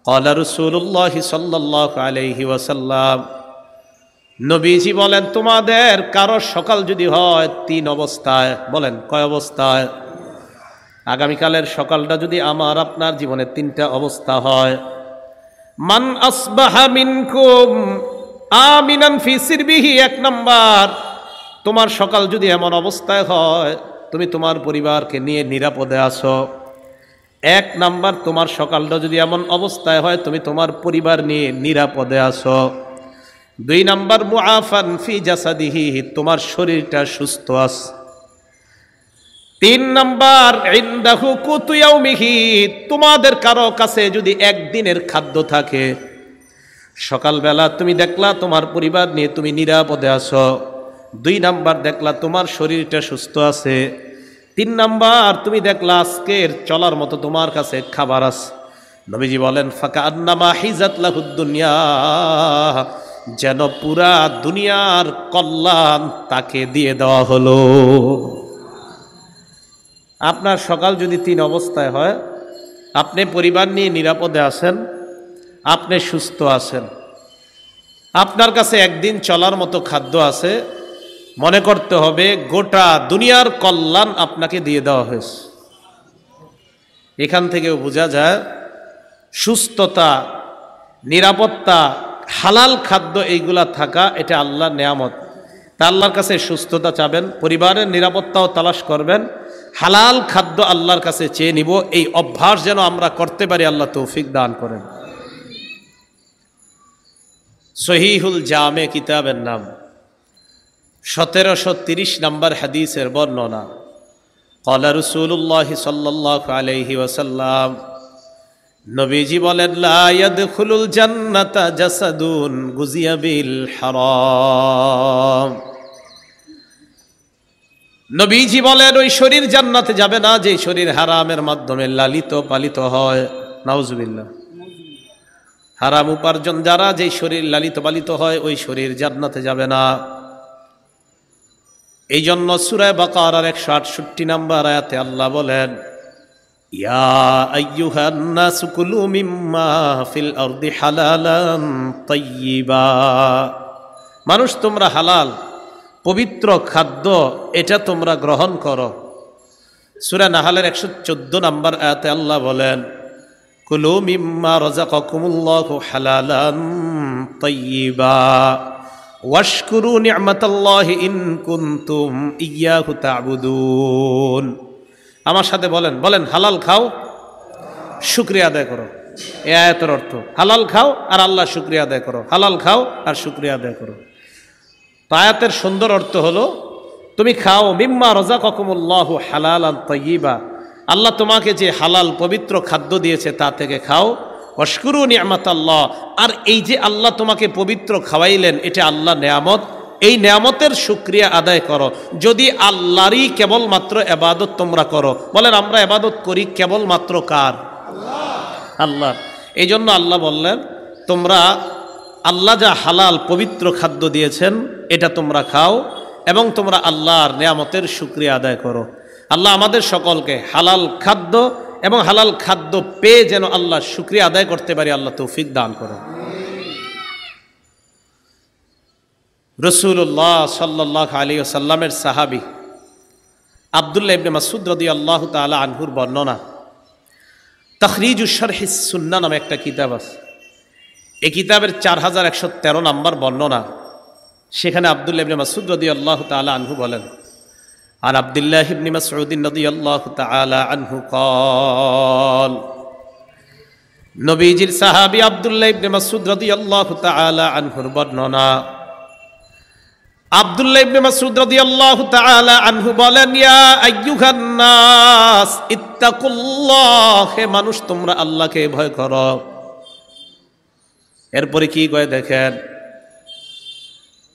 ক্বালা রাসূলুল্লাহ সাল্লাল্লাহু আলাইহি ওয়াসাল্লাম, নবীজি বলেন, তোমাদের কারো সকাল যদি হয় 3 অবস্থায়। বলেন কয় অবস্থায়? আগামীকালের সকালটা যদি আমার আপনার জীবনে 3টা অবস্থা হয়। মান আসবাহা মিনকুম আমিনান ফি সিরবিহি, 1 নাম্বার, তোমার সকাল যদি এমন অবস্থায় হয় তুমি তোমার পরিবারকে নিয়ে নিরাপদে আছো। 1 নাম্বার, তোমার সকালটা যদি এমন অবস্থায় হয় তুমি তোমার পরিবার নিয়ে নিরাপদে আছো। 2 নাম্বার, মুআফান ফি জাসাদিহি, তোমার শরীরটা সুস্থ আছে। 3 নাম্বার, ইনদাহু কুতু ইয়াউমিহি, তোমাদের কারো কাছে যদি একদিনের খাদ্য থাকে। সকালবেলা তুমি দেখলা তোমার পরিবার নিয়ে তুমি নিরাপদে আছো। 2 নাম্বার, দেখলা তোমার শরীরটা সুস্থ আছে। 3 নাম্বার, তুমি দেখলা আজকের চলার মতো তোমার কাছে খাবার আছে। নবীজি বলেন, ফাকান্নামা হিজাত লাহুদ দুনিয়া, যেন পুরা দুনিয়ার কল্যাণ তাকে দিয়ে দেওয়া হলো। আপনার সকাল যদি 3 অবস্থায় হয়, আপনি পরিবার নিয়ে নিরাপদে আছেন, আপনি সুস্থ আছেন, আপনার কাছে একদিন চলার মতো খাদ্য আছে, মনে করতে হবে গোটা দুনিয়ার কল্যাণ আপনাকে দিয়ে দেওয়া হয়েছে। এখান থেকেও বোঝা যায় সুস্থতা, নিরাপত্তা, হালাল খাদ্য এইগুলা থাকা এটা আল্লাহর নেয়ামত। তা আল্লাহর কাছে সুস্থতা চাবেন, পরিবারের নিরাপত্তাও তালাশ করবেন, হালাল খাদ্য আল্লাহর কাছে চেয়ে নিব। এই অভ্যাস যেন আমরা করতে পারি, আল্লাহ তৌফিক দান করেন। সহিহুল জামে কিতাবের নাম, 1730 নম্বর হাদিসের বর্ণনা। ক্বালা রাসূলুল্লাহ সাল্লাল্লাহু আলাইহি ওয়াসাল্লাম, নবীজি বলেন, লা ইয়াদখুলুল জান্নাতা জাসাদুন গুজিয়া বিল হারাম। নবীজি বলেন, ওই শরীর জান্নাতে যাবে না যে শরীর হারামের মাধ্যমে লালিত পালিত হয়। নাউজুবিল্লাহ। হারাম উপার্জন যারা, যে শরীর লালিত পালিত হয়, ওই শরীর জান্নাতে যাবে না। এই জন্য সূরা বাকারার 168 নম্বর আয়াতে আল্লাহ বলেন, ইয়া আইয়ুহান নাসু কুলু মিম্মা ফিল আরদি হালালান তাইয়্যিবা, মানুষ তোমরা হালাল পবিত্র খাদ্য এটা তোমরা গ্রহণ করো। সূরা নাহলের 114 নম্বর আয়াতে আল্লাহ বলেন, কুলু মিম্মা রাযাকাকুমুল্লাহু হালালান তাইয়্যিবা ওয়াশকুরু নি'মাতাল্লাহি ইন কুনতুম ইয়্যাহু তা'বুদুন। আমার সাথে বলেন, বলেন হালাল খাও, শুকরিয়া আদায় করো। এই আয়াতের অর্থ হালাল খাও আর আল্লাহ শুকরিয়া আদায় করো, হালাল খাও আর শুকরিয়া আদায় করো। তো আয়াতের সুন্দর অর্থ হলো, তুমি খাও মিম্মা রাযাকাকুমুল্লাহু হালালান তাইয়্যিবা, আল্লাহ তোমাকে যে হালাল পবিত্র খাদ্য দিয়েছে তা থেকে খাও। ওয়াশকুরু নি'মাতাল্লাহ, আর এই যে আল্লাহ তোমাকে পবিত্র খাওয়াইলেন এটা আল্লাহ নেয়ামত, এই নেয়ামতের শুকরিয়া আদায় করো। যদি আল্লাহরই কেবলমাত্র ইবাদত তোমরা করো, বলেন আমরা ইবাদত করি কেবলমাত্র কার? আল্লাহ। এই জন্য আল্লাহ বললেন, তোমরা আল্লাহ যা হালাল পবিত্র খাদ্য দিয়েছেন এটা তোমরা খাও এবং তোমরা আল্লাহর নেয়ামতের শুকরিয়া আদায় করো। আল্লাহ আমাদের সকলকে হালাল খাদ্য এবং হালাল খাদ্য পেয়ে যেন আল্লাহ শুকরিয়া আদায় করতে পারি, আল্লাহ তৌফিক দান করো। রাসূলুল্লাহ সাল্লাল্লাহু আলাইহি ওয়াসাল্লামের সাহাবী আব্দুল্লাহ ইবনে মাসউদ রাদিয়াল্লাহু তাআলা আনহুর বর্ণনা। তাখরিজুশ শারহিস সুন্নাহ নামে একটা কিতাব আছে। এই কিতাবের 4113 নম্বর বর্ণনা। সেখানে আব্দুল্লাহ ইবনে মাসউদ রাদিয়াল্লাহু তাআলা আনহু বলেন, আর আব্দুল্লাহ ইবনে মাসউদ রাদিয়াল্লাহু তাআলা আনহু قال, নবীজির সাহাবী আব্দুল্লাহ ইবনে মাসউদ রাদিয়াল্লাহু তাআলা আনহুর বর্ণনা। আব্দুল্লাহ ইবনে মাসউদ রাদিয়াল্লাহু তাআলা আনহু বলেন, ইয়া আইয়ুহান নাস ইত্তাকুল্লাহ, হে মানুষ তোমরা আল্লাহকে ভয় করো। এরপরে কি কয় দেখেন,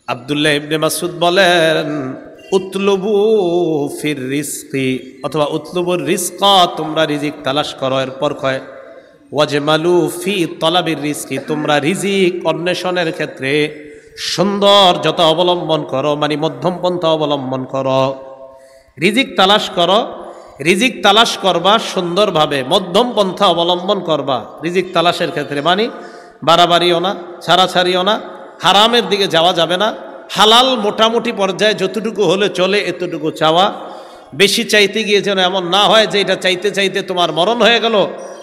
আব্দুল্লাহ ইবনে মাসউদ বলেন, উতলুবু ফির রিজকি, অথবা উতলুবুর রিজকা, তোমরা রিজিক তালাশ করো। এরপর কয় ওয়াজমালু ফি তলাবির রিজকি, তোমরা রিজিক অন্বেষণের ক্ষেত্রে সৌন্দর্যতা অবলম্বন করো, মানে মধ্যম পন্থা অবলম্বন করো, রিজিক তালাশ করো। রিজিক তালাশ করবা সুন্দরভাবে, মধ্যম পন্থা অবলম্বন করবা রিজিক তালাশের ক্ষেত্রে। মানে বাড়াবাড়িও না, ছাড়াছাড়িও না, হারামের দিকে যাওয়া যাবে না। হালাল মোটামুটি পর্যায়ে যতটুকু হলে চলে এতটুকু চাওয়া। বেশি চাইতে গিয়ে যেন এমন না হয় যে এটা চাইতে চাইতে তোমার মরণ হয়ে গেল।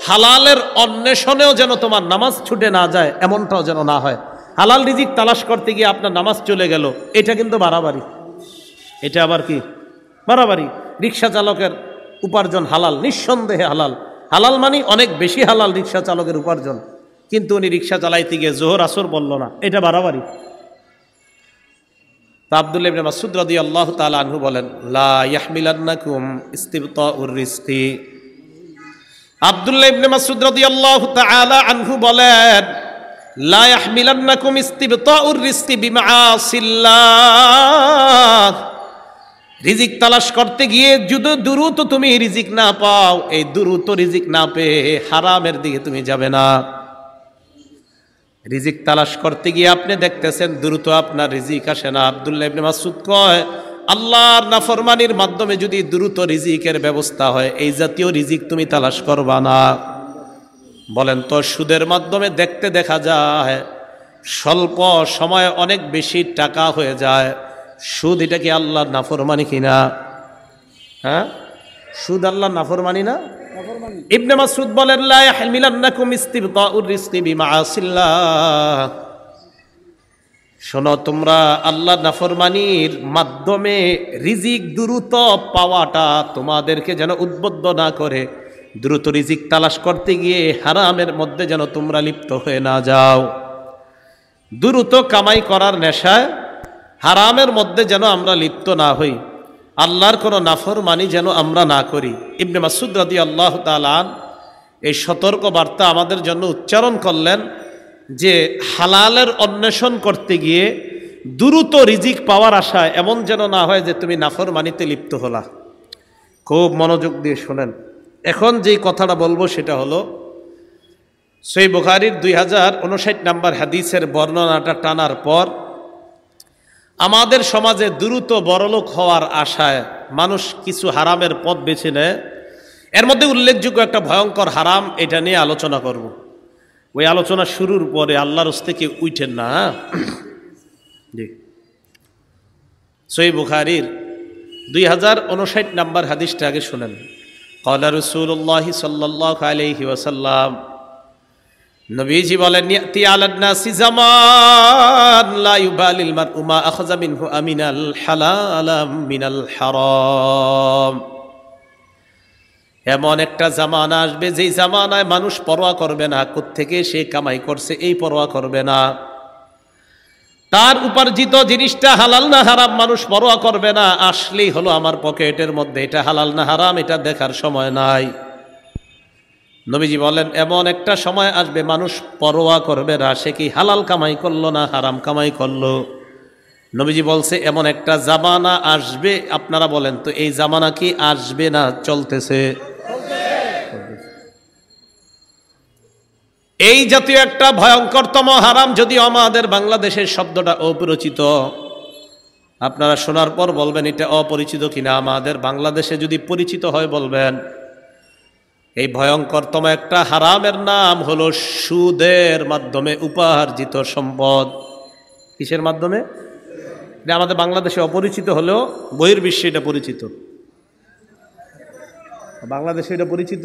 হালালের অন্বেষণেও যেন তোমার নামাজ ছুটে না যায়, এমনটাও যেন না হয়। হালাল রিজিক তালাশ করতে গিয়ে আপনার নামাজ চলে গেল, এটা কিন্তু বাড়াবাড়ি। এটা আবার কি বাড়াবাড়ি? রিক্সা চালকের উপার্জন হালাল, নিঃসন্দেহে হালাল। হালাল মানে অনেক বেশি হালাল রিক্সা চালকের উপার্জন, কিন্তু উনি রিক্সা চালাইতে গিয়ে জোহর আসর বলল না, এটা বাড়াবাড়ি। তা আব্দুল্লাহ ইবনে মাসউদ রাদিয়াল্লাহু তাআলা আনহু বলেন, লা ইয়াহমিলান্নাকুম ইসতিবতাউর রিজকি। আব্দুল্লাহ ইবনে মাসউদ রাদিয়াল্লাহু তাআলা আনহু বলেন, লা ইয়াহমিলান্নাকুম ইসতিবতাউর রিজকি বিমাআসিল্লাহ। রিজিক তালাশ করতে গিয়ে যদি দ্রুত তুমি রিজিক না পাও, এই দ্রুত রিজিক না পেয়ে হারামের দিকে তুমি যাবে না। রিজিক তালাশ করতে গিয়ে আপনি দেখতেছেন দ্রুত আপনার রিজিক আসে না। আব্দুল্লাহ ইবনে মাসউদ কয়, আল্লাহর নাফরমানির মাধ্যমে যদি দ্রুত রিজিকের ব্যবস্থা হয়, এই জাতীয় রিজিক তুমি তালাশ করবা না। বলেন তো, সুদের মাধ্যমে দেখতে দেখা যায় স্বল্প সময়ে অনেক বেশি টাকা হয়ে যায়। সুদ এটা কি আল্লাহর নাফরমানি কিনা? হ্যাঁ, সুদ আল্লাহর নাফরমানি না? ইবনে মাসউদ বলেন, লা ইয়াহমিলান্নাকুম ইসতিবতাউর রিজকি বিমাআসিল্লাহ। শোনো, তোমরা আল্লাহর নাফরমানির মাধ্যমে রিজিক দ্রুত পাওয়াটা তোমাদেরকে যেন উদ্বুদ্ধ না করে, দ্রুত রিজিক তালাশ করতে গিয়ে হারামের মধ্যে যেন তোমরা লিপ্ত হয়ে না যাও। দ্রুত কামাই করার নেশায় হারামের মধ্যে যেন আমরা লিপ্ত না হই, আল্লাহর কোনো নাফরমানি যেন আমরা না করি। ইবনে মাসউদ রাদিয়াল্লাহু তাআলা এই সতর্ক বার্তা আমাদের জন্য উচ্চারণ করলেন যে হালালের অন্বেষণ করতে গিয়ে দ্রুত রিজিক পাওয়ার আশায় এমন যেন না হয় যে তুমি নাফরমানিতে লিপ্ত হলা। খুব মনোযোগ দিয়ে শোনেন। এখন যেই কথাটা বলবো সেটা হলো, সহিহ বুখারীর 2059 নম্বর হাদিসের বর্ণনাটা টানার পর আমাদের সমাজে দ্রুত বড়লোক হওয়ার আশায় মানুষ কিছু হারামের পথ বেছে নেয়। এর মধ্যে উল্লেখযোগ্য একটা ভয়ঙ্কর হারাম, এটা নিয়ে আলোচনা করব। ওই আলোচনা শুরুর পরে আল্লাহর হস্তে কেউ উঠেন না। জি, সহিহ বুখারীর 2059 নম্বর হাদিসটা আগে শুনেন। ক্বালা রাসূলুল্লাহ সাল্লাল্লাহু আলাইহি ওয়াসাল্লাম, নবীজি বলেন, ইয়াতি আলান নাসি জামান লা ইউবালিল মারউ মা আখাযা মিনহু আমিনাল হালাল মিনাল হারাম। এমন একটা জামানা আসবে যেই জামানায় মানুষ পরোয়া করবে না কোত্থেকে সে কামাই করছে, এই পরোয়া করবে না। তার উপার্জিত জিনিসটা হালাল না হারাম মানুষ পরোয়া করবে না। আসলেই হলো আমার পকেটের মধ্যে, এটা হালাল না হারাম এটা দেখার সময় নাই। নবীজি বলেন, এমন একটা সময় আসবে মানুষ পরোয়া করবে না সে কি হালাল কামাই করলো না হারাম কামাই করলো। নবীজি বলছে এমন একটা জামানা আসবে। আপনারা বলেন তো, এই জামানা কি আসবে না চলতেছে? এই জাতীয় একটা ভয়ঙ্করতম হারাম, যদিও আমাদের বাংলাদেশের শব্দটা অপরিচিত, আপনারা শোনার পর বলবেন এটা অপরিচিত কিনা। আমাদের বাংলাদেশে যদি পরিচিত হয় বলবেন। এই ভয়ঙ্করতম একটা হারামের নাম হলো সুদের মাধ্যমে উপার্জিত সম্পদ। কিসের মাধ্যমে? এটা আমাদের বাংলাদেশে অপরিচিত হলেও বহির্বিশ্বে এটা পরিচিত। বাংলাদেশে এটা পরিচিত,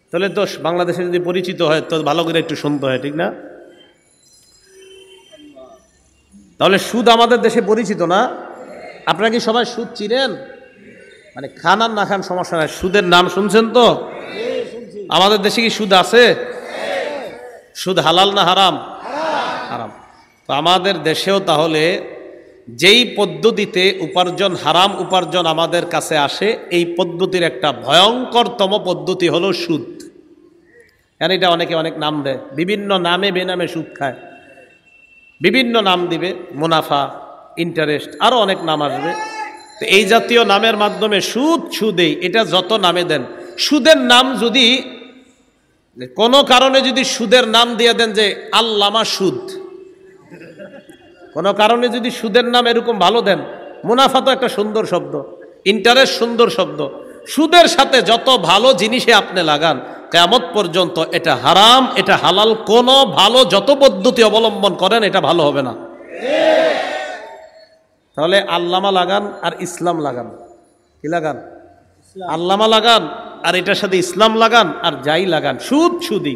তাহলে তো বাংলাদেশে যদি পরিচিত হয় তো ভালো করে একটু শুনতে হয়, ঠিক না? তাহলে সুদ আমাদের দেশে পরিচিত না? আপনারা কি সবাই সুদ চিনেন? মানে খান আর না খান সমস্যা নাই, সুদের নাম শুনছেন তো? আমাদের দেশে কি সুদ আছে? সুদ হালাল না হারাম? হারাম। তো আমাদের দেশেও তাহলে যেই পদ্ধতিতে উপার্জন, হারাম উপার্জন আমাদের কাছে আসে, এই পদ্ধতির একটা ভয়ঙ্করতম পদ্ধতি হলো সুদ। কারণ এটা অনেকে অনেক নাম দেয়, বিভিন্ন নামে বেনামে সুদ খায়, বিভিন্ন নাম দিবে, মুনাফা, ইন্টারেস্ট, আরো অনেক নাম আসবে। তো এই জাতীয় নামের মাধ্যমে সুদ সুদেই, এটা যত নামে দেন, সুদের নাম যদি কোনো কারণে যদি সুদের নাম দিয়ে দেন যে আল্লামা সুদ, কোনো কারণে যদি সুদের নাম এরকম ভালো দেন, মুনাফা তো একটা সুন্দর শব্দ, ইন্টারেস্ট সুন্দর শব্দ, সুদের সাথে যত ভালো জিনিসে আপনি লাগান, কিয়ামত পর্যন্ত এটা হারাম এটা হালাল, কোনো ভালো যত পদ্ধতি অবলম্বন করেন এটা ভালো হবে না। তাহলে আল্লামা লাগান আর ইসলাম লাগান, কি লাগান? আল্লামা লাগান আর এটার সাথে ইসলাম লাগান, আর যাই লাগান সুদ সুদি।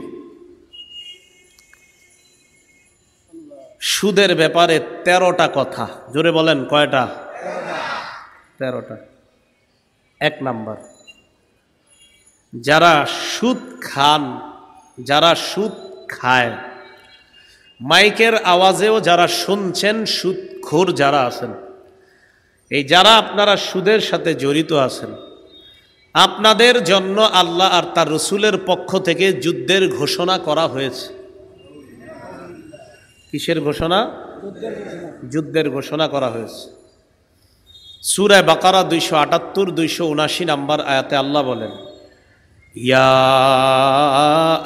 সুদের ব্যাপারে 13টা কথা, জোরে বলেন কয়টা? 13টা। 1 নাম্বার, যারা সুদ খান, যারা সুদ খায়, মাইকের আওয়াজেও যারা শুনছেন সুদখোর যারা আছেন, এই যারা আপনারা সুদের সাথে জড়িত আছেন, আপনাদের জন্য আল্লাহ আর তার রসুলের পক্ষ থেকে যুদ্ধের ঘোষণা করা হয়েছে। কিসের ঘোষণা? যুদ্ধের ঘোষণা করা হয়েছে। সূরা বাকারা 278 279 নাম্বার আয়াতে আল্লাহ বলেন, ইয়া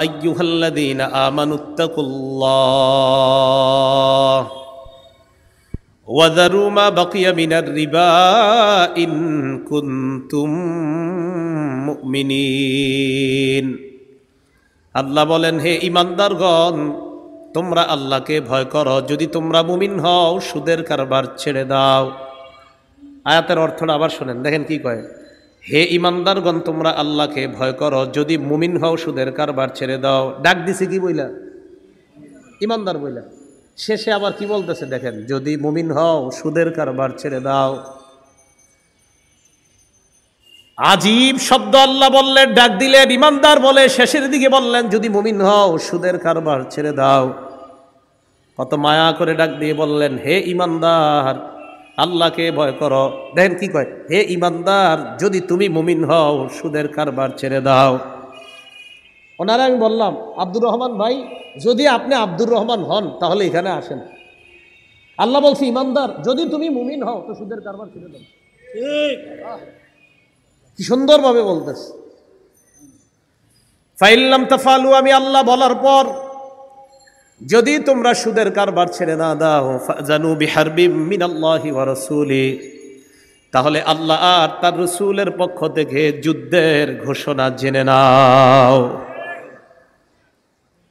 আইয়ুহাল্লাযীনা আমানুত্তাকুল্লাহ ওয়া যারু মা বাকিয়া মিনার রিবা ইন কুনতুম মুমিনিন। আল্লাহ বলেন, হে ঈমানদারগণ, তোমরা আল্লাহকে ভয় করো, যদি তোমরা মুমিন হও সুদের কারবার ছেড়ে দাও। আয়াতের অর্থটা আবার শোনেন, দেখেন কি কয়, হে ঈমানদারগণ তোমরা আল্লাহকে ভয় করো, যদি মুমিন হও সুদের কারবার ছেড়ে দাও। ডাক দিছে কি বইলা? ঈমানদার বইলা। শেষে আবার কি বলতেছে দেখেন, যদি মুমিন হও সুদের কারবার ছেড়ে দাও। আজীব শব্দ আল্লাহ বললেন, ডাক দিলেন, ঈমানদার বলে শেষের দিকে বললেন যদি মুমিন হও সুদের কারবার ছেড়ে দাও। কত মায়া করে ডাক দিয়ে বললেন, হে ঈমানদার আল্লাহকে ভয় করো। দেখেন কি কয়, হে ঈমানদার যদি তুমি মুমিন হও সুদের কারবার ছেড়ে দাও। ওনারা আমি বললাম, আব্দুর রহমান ভাই যদি আপনি আব্দুর রহমান হন তাহলে এখানে আসেন। আল্লাহ বলছে, ঈমানদার যদি তুমি মুমিন হও তো সুদের কারবার ছেড়ে দাও। ঠিক, কি সুন্দরভাবে বলতেছে। ফাইল্লাম তাফালু, আমি আল্লাহ বলার পর যদি তোমরা সুদের কারবার ছেড়ে না দাও, ফাজানু বিহারবিম মিনাল্লাহি ওয়া রাসূলি, তাহলে আল্লাহ আর তার রাসূলের পক্ষ থেকে যুদ্ধের ঘোষণা জেনে নাও।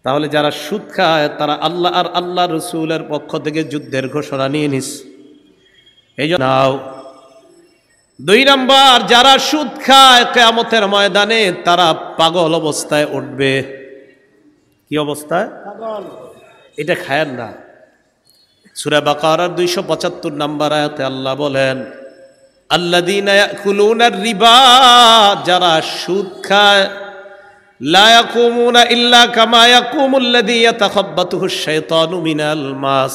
তাহলে যারা সুদ খায় তারা আল্লাহ আর আল্লাহ রাসূলের পক্ষ থেকে যুদ্ধের ঘোষণা নিয়ে নিস, এই জন্য নাও। 2 নাম্বার, যারা সুদ খায় কিয়ামতের ময়দানে তারা পাগল অবস্থায় উঠবে। কি অবস্থায়? পাগল। এটা খায়েন না। সূরা বাকারার 275 নাম্বার আয়াতে আল্লাহ বলেন, আল্লাযীনা ইয়াকুলুনার রিবা, যারা সুদ খায়, লা ইয়াকুমুনা ইল্লা কামা ইয়াকুমুল্লাযী ইয়াতাখাব্বাতুহুশ শাইতানু মিনাল মাস,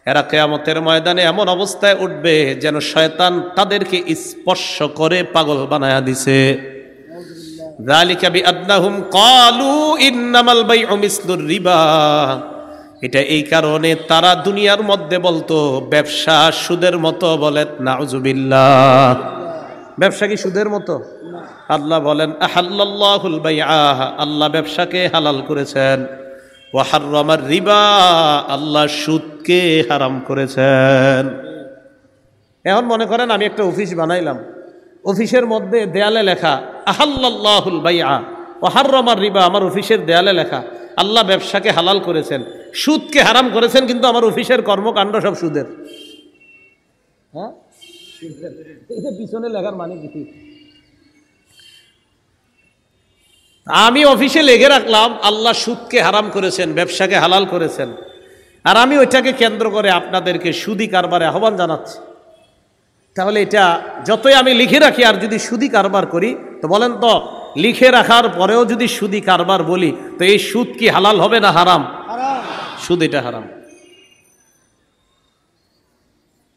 এরা কিয়ামতের ময়দানে এমন অবস্থায় উঠবে যেন শয়তান তাদেরকে স্পর্শ করে পাগল বানায়া দিছে। যালিকা বিআন্নাহুম ক্বালু ইন্নামাল বাইউ মিসলুর রিবা, এটা এই কারণে তারা দুনিয়ার মধ্যে বলতো ব্যবসা সুদের মতো। বলে নাউজুবিল্লাহ, ব্যবসা কি সুদের মতো? আল্লাহ বলেন, আহাল্লাল্লাহুল বাইআ, আল্লাহ ব্যবসাকে হালাল করেছেন, ওয়া হাররামার রিবা, আল্লাহ সুদকে হারাম করেছেন। এখন মনে করেন আমি একটা অফিস বানাইলাম, অফিসের মধ্যে দেয়ালে লেখা আহাল্লাল্লাহুল বাইআ ওয়া হাররামার রিবা, আমার অফিসের দেয়ালে লেখা আল্লাহ ব্যবসাকে হালাল করেছেন, সুদকে হারাম করেছেন, কিন্তু আমার অফিসের কর্মকাণ্ড সব সুদের। হ্যাঁ, এটা পিছনে লেখার মানে কি? আমি অফিসে লেগে রাখলাম আল্লাহ সুদকে হারাম করেছেন, ব্যবসাকে হালাল করেছেন, আর আমি ওইটাকে কেন্দ্র করে আপনাদেরকে সুদি কারবারে আহ্বান জানাচ্ছি। তাহলে এটা যতই আমি লিখে রাখি আর যদি সুদি কারবার করি, তো বলেন তো লিখে রাখার পরেও যদি সুদি কারবার বলি, তো এই সুদ কি হালাল হবে না হারাম? সুদ এটা হারাম।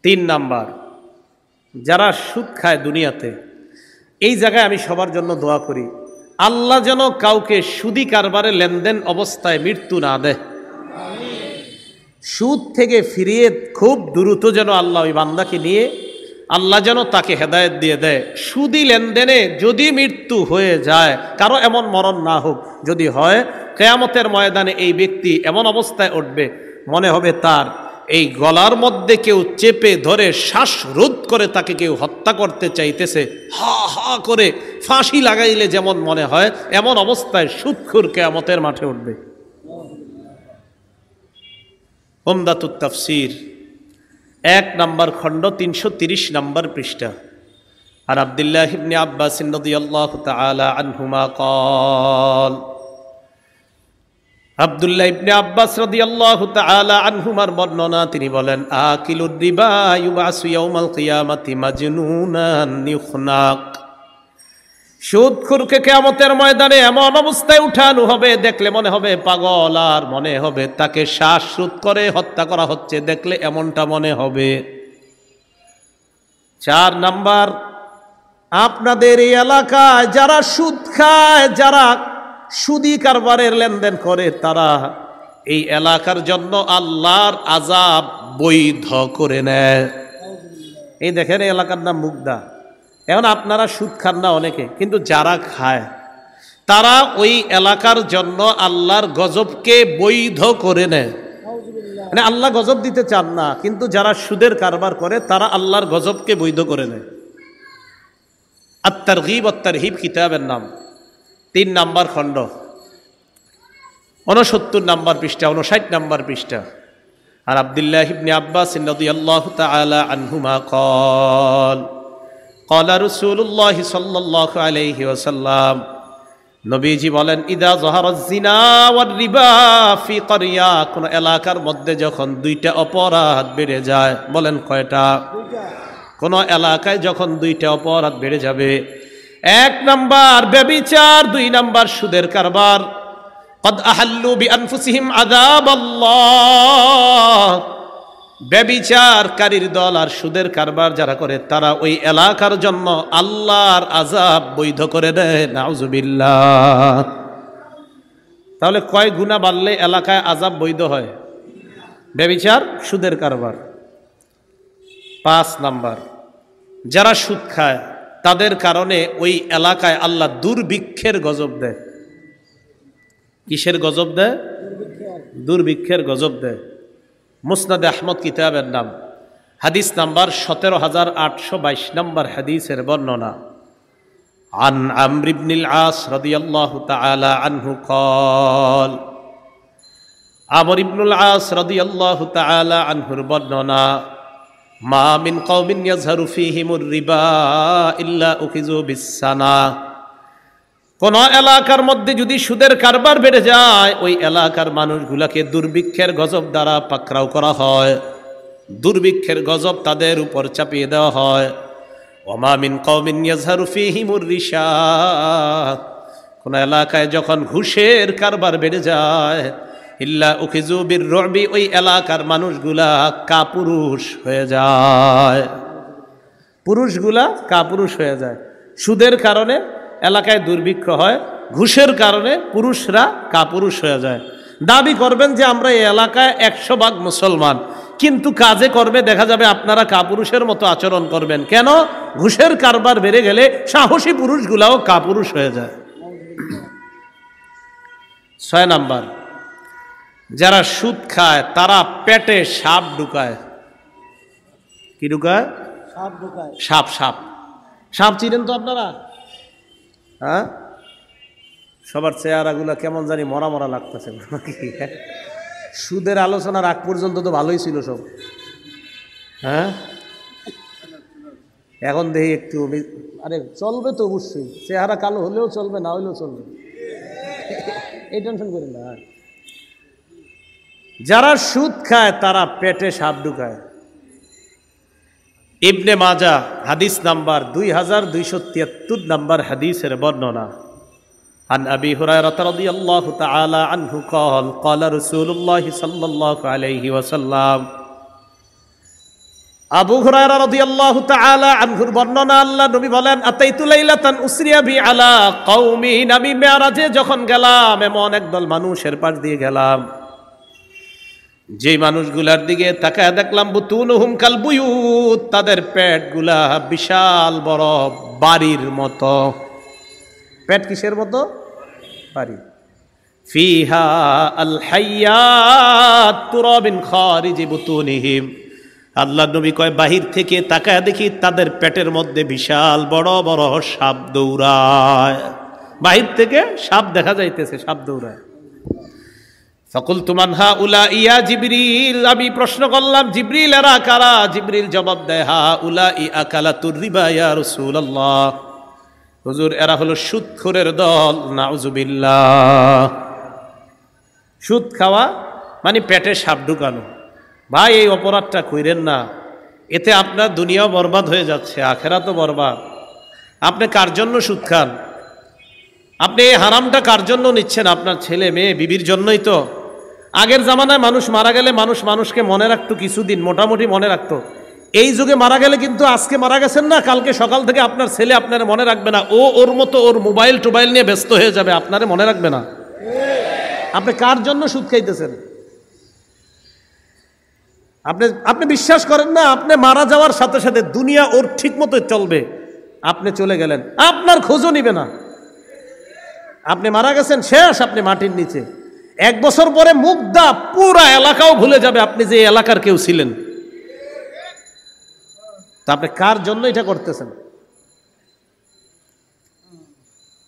3 নাম্বার, যারা সুদ খায় দুনিয়াতে, এই জায়গায় আমি সবার জন্য দোয়া করি, আল্লাহ যেন কাউকে সুদি কারবারে লেনদেন অবস্থায় মৃত্যু না দেয়। সুদ থেকে ফিরিয়ে খুব দ্রুত যেন আল্লাহ ওই বান্দাকে নিয়ে আল্লাহ যেন তাকে হেদায়েত দিয়ে দেয়। সুদি লেনদেনে যদি মৃত্যু হয়ে যায়, কারো এমন মরণ না হোক, যদি হয় কিয়ামতের ময়দানে এই ব্যক্তি এমন অবস্থায় উঠবে, মনে হবে তার এই গলার মধ্যে কেউ চেপে ধরে শ্বাসরোধ করে তাকে কেউ হত্যা করতে চাইতেছে, হা হা করে ফাঁসি লাগাইলে যেমন মনে হয়, এমন অবস্থায় সুদখোর কিয়ামতের মাঠে উঠবে। উমদাতুত তাফসীর 1 নম্বর খণ্ড 330 নম্বর পৃষ্ঠা। আর আব্দুল্লাহ ইবনে আব্বাস রাদিয়াল্লাহু তাআলা আনহুমা قال, আব্দুল্লাহ ইবনে আব্বাস রাদিয়াল্লাহু তাআলা আনহুমার বর্ণনা, তিনি বলেন, আকিলুর রিবা ইউবাসু ইয়াউমাল কিয়ামাতি মাজনুনান ইউখনাক। সুদখোরকে কিয়ামতের ময়দানে এমন অবস্থায় উঠানো হবে, দেখলে মনে হবে পাগল, আর মনে হবে তাকে শ্বাসরোধ করে হত্যা করা হচ্ছে, দেখলে এমনটা মনে হবে। 4 নাম্বার, আপনাদের এই এলাকায় যারা সুদ খায়, যারা সুদি কারবারের লেনদেন করে, তারা এই এলাকার জন্য আল্লাহর আযাব বৈধ করে নেয়। এই দেখেন, এই এলাকার নাম মুগদা। এখন আপনারা সুদ খান না অনেকে, কিন্তু যারা খায় তারা ওই এলাকার জন্য আল্লাহর গজবকে বৈধ করে নেয়। মানে আল্লাহ গজব দিতে চান না, কিন্তু যারা সুদের কারবার করে তারা আল্লাহর গজবকে বৈধ করে নেয়। আত-তারগীব ওয়াত-তারহীব কিতাবের নাম, 3 নম্বর খণ্ড, 69 নম্বর পৃষ্ঠা, 59 নম্বর পৃষ্ঠা। আর আব্দুল্লাহ ইবনে আব্বাস রাদিয়াল্লাহু তাআলা আনহুমা قال, قال رسول الله صلى الله عليه وسلم, নবীজি বলেন, ইদা যাহারাজ জিনা ওয়ার রিবা ফি ক্বরিয়া, কোন এলাকার মধ্যে যখন 2টা অপরাধ বেড়ে যায়, বলেন কয়টা? কোন এলাকায় যখন 2টা অপরাধ বেড়ে যাবে, 1 নাম্বার ব্যভিচার, 2 নাম্বার সুদের কারবার, قد احلوا بانفسهم عذاب الله, ব্যভিচারকারীর দল আর সুদের কারবার যারা করে তারা ওই এলাকার জন্য আল্লাহর আযাব বৈধ করে দেয়। নাউজুবিল্লাহ। তাহলে কয় গুনাহ বাড়লে এলাকায় আযাব বৈধ হয়? ব্যভিচার, সুদের কারবার। 5 নাম্বার, যারা সুদ খায় তাদের কারণে ওই এলাকায় আল্লাহ দুর্ভিক্ষের গজব দেয়। কিসের গজব দেয়? দুর্ভিক্ষের গজব দেয়। মুসনাদে আহমদ কিতাবের নাম, হাদিস নাম্বার 17822 নম্বর হাদিসের বর্ণনা। আন আমর ইবনুল আস রাদিয়াল্লাহু তাআলা আনহু قال, আমর ইবনুল আস রাদিয়াল্লাহু তাআলা আনহুর বর্ণনা, মা মিন কওমিন ইয়াজহারু ফীহিমুর রিবা ইল্লা উখিযু বিসসানা, কোন এলাকার মধ্যে যদি সুদের কারবার বেড়ে যায়, ওই এলাকার মানুষগুলাকে দুর্ভিক্ষের গজব দ্বারা পাকড়াও করা হয়, দুর্ভিক্ষের গজব তাদের উপর চাপিয়ে দেওয়া হয়। ওমা মিন কওমিন ইয়াজহারু ফীহিমুর রিশা, কোন এলাকায় যখন ঘুষের কারবার বেড়ে যায়, ইল্লা উখিযু বির-রু'বি, ওই এলাকার মানুষগুলা কাপুরুষ হয়ে যায়, পুরুষগুলা কাপুরুষ হয়ে যায়। সুদের কারণে এলাকায় দুর্ভিক্ষ হয়, ঘুষের কারণে পুরুষরা কাপুরুষ হয়ে যায়। দাবি করবেন যে আমরা এই এলাকায় 100% মুসলমান, কিন্তু কাজে কর্মে দেখা যাবে আপনারা কাপুরুষের মতো আচরণ করবেন। কেন? ঘুষের কারবার বেড়ে গেলে সাহসী পুরুষগুলাও কাপুরুষ হয়ে যায়। 6 নাম্বার, যারা সুদ খায় তারা পেটে সাপ ঢুকায়। কি ঢুকায়? সাপ ঢুকায়। সাপ, সাপ, সাপ চিনেন তো আপনারা? হ্যাঁ, সবার চেহারাগুলো কেমন জানি মরা মরা লাগতেছে। সুদের আলোচনার আগ পর্যন্ত তো ভালোই ছিল সব। হ্যাঁ, এখন দেখি একটু, আরে চলবে তো অবশ্যই, চেহারা কালো হলেও চলবে, না হলেও চলবে, এই টেনশন করেন না। যারা সুদ খায় তারা পেটে সাপ ঢুকায়। ইবনে মাজাহ হাদিস নাম্বার 2273 নম্বর হাদিসের বর্ণনা। আন আবি হুরায়রা রাদিয়াল্লাহু তাআলা আনহু قال, قال رسول الله صلى الله عليه وسلم, আবু হুরায়রা রাদিয়াল্লাহু তাআলা আনহুর বর্ণনা, আল্লাহ নবী বলেন, আতাইতু লাইলাতান উসরিয়া বি আলা কওমিন, আমি মেরাজে যখন গেলাম, এমন একদল মানুষের পাশ দিয়ে গেলাম, যেই মানুষগুলার দিকে তাকায় দেখলাম, বুতুনুহুম কাল বুয়ুত, তাদের পেটগুলা বিশাল বড় বাড়ির মতো। পেট কিসের মতো? বাড়ি। ফিহা আল হাইয়াত তুরাবিন খারিজি বুতুনিহিম, আল্লাহ নবী কয় বাহির থেকে তাকায় দেখি তাদের পেটের মধ্যে বিশাল বড় বড় সাপ দৌড়ায়, বাহির থেকে সাপ দেখা যাইতেছে, সাপ দৌড়ায়। ফাকুলতু মান হাউলা ইয়া জিবরিল, আমি প্রশ্ন করলাম জিবরিল এরা কারা? জিবরিল জবাব দেয় হাউলা আকালাতুর রিবা ইয়া রাসূলুল্লাহ, হুজুর এরা হলো সুদখোরের দল, নাউজুবিল্লাহ। সুদ খাওয়া মানে পেটে সাপ ঢুকানো। ভাই এই অপরাধটা কইরেন না, এতে আপনার দুনিয়াও বরবাদ হয়ে যাচ্ছে, আখেরাতও বরবাদ। আপনি কার জন্য সুদ খান? আপনি এই হারামটা কার জন্য নিচ্ছেন? আপনার ছেলে মেয়ে বিবির জন্যই তো। আগের জামানায় মানুষ মারা গেলে মানুষ মানুষকে মনে রাখতো, কিছুদিন মোটামুটি মনে রাখতো। এই যুগে মারা গেলে কিন্তু আজকে মারা গেছেন না, কালকে সকাল থেকে আপনার ছেলে আপনার মনে রাখবে না, ও ওর মতো ওর মোবাইল টোবাইল নিয়ে ব্যস্ত হয়ে যাবে, আপনারে মনে রাখবে না। আপনি কার জন্য সুদ খাইতেছেন? আপনি বিশ্বাস করেন না, আপনি মারা যাওয়ার সাথে সাথে দুনিয়া ওর ঠিক মতো চলবে, আপনি চলে গেলেন, আপনার খোঁজও নিবে না। আপনি মারা গেছেন, শেষ, আপনি মাটির নিচে। 1 বছর পরে মুগ্ধা পুরা এলাকাও ভুলে যাবে আপনি যে এলাকার কেউ ছিলেন। তা আপনি কার জন্য এটা করতেছেন?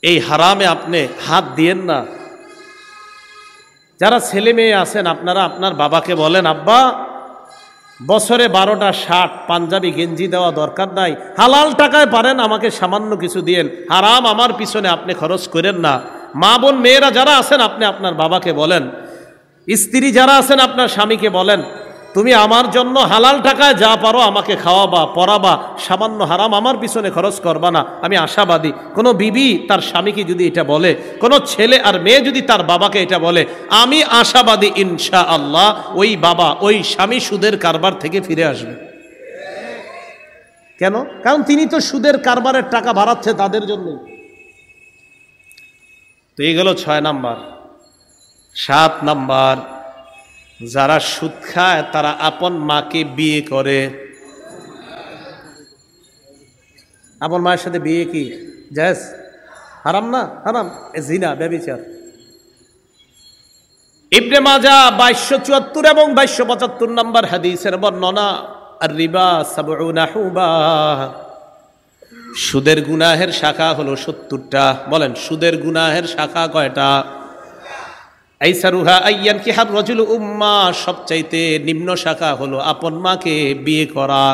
এই হারামে আপনি হাত দিয়েন না। যারা ছেলে মেয়ে আছেন আপনারা আপনার বাবাকে বলেন, আব্বা বছরে 12টা শার্ট পাঞ্জাবি গেঞ্জি দেওয়া দরকার নাই, হালাল টাকায় পারেন আমাকে সামান্য কিছু দিয়েন, হারাম আমার পিছনে আপনি খরচ করেন না। মা বোন মেয়েরা যারা আছেন আপনি আপনার বাবাকে বলেন, স্ত্রী যারা আছেন আপনার স্বামীকে বলেন, তুমি আমার জন্য হালাল টাকায় যা পারো আমাকে খাওয়াবা, পরাবা, সামান্য হারাম আমার পিছনে খরচ করবা না। আমি আশাবাদী কোনো বিবি তার স্বামীকে যদি এটা বলে, কোনো ছেলে আর মেয়ে যদি তার বাবাকে এটা বলে, আমি আশাবাদী ইনশাআল্লাহ ওই বাবা ওই স্বামী সুদের কারবার থেকে ফিরে আসবে। কেন? কারণ তিনি তো সুদের কারবারের টাকা বাড়াচ্ছে তাদের জন্য। তো এই গেল 6 নাম্বার। 7 নাম্বার, যারা সুদ খায় তারা আপন মাকে বিয়ে করে। আপন মায়ের সাথে বিয়ে কি জায়েজ? হারাম না? হারাম, জিনা, ব্যভিচার। ইবনে মাজাহ 2274 এবং 2275 নম্বর হাদিসের বর্ণনা, আর রিবা 70 হুবা, সুদের গুনাহের শাখা হলো 70টা। বলেন সুদের গুনাহের শাখা কয়টা? আইসারুহা আইয়ান কিহার রাজুল উম্মা, সবচাইতে নিম্ন শাখা হলো আপন মাকে বিয়ে করা।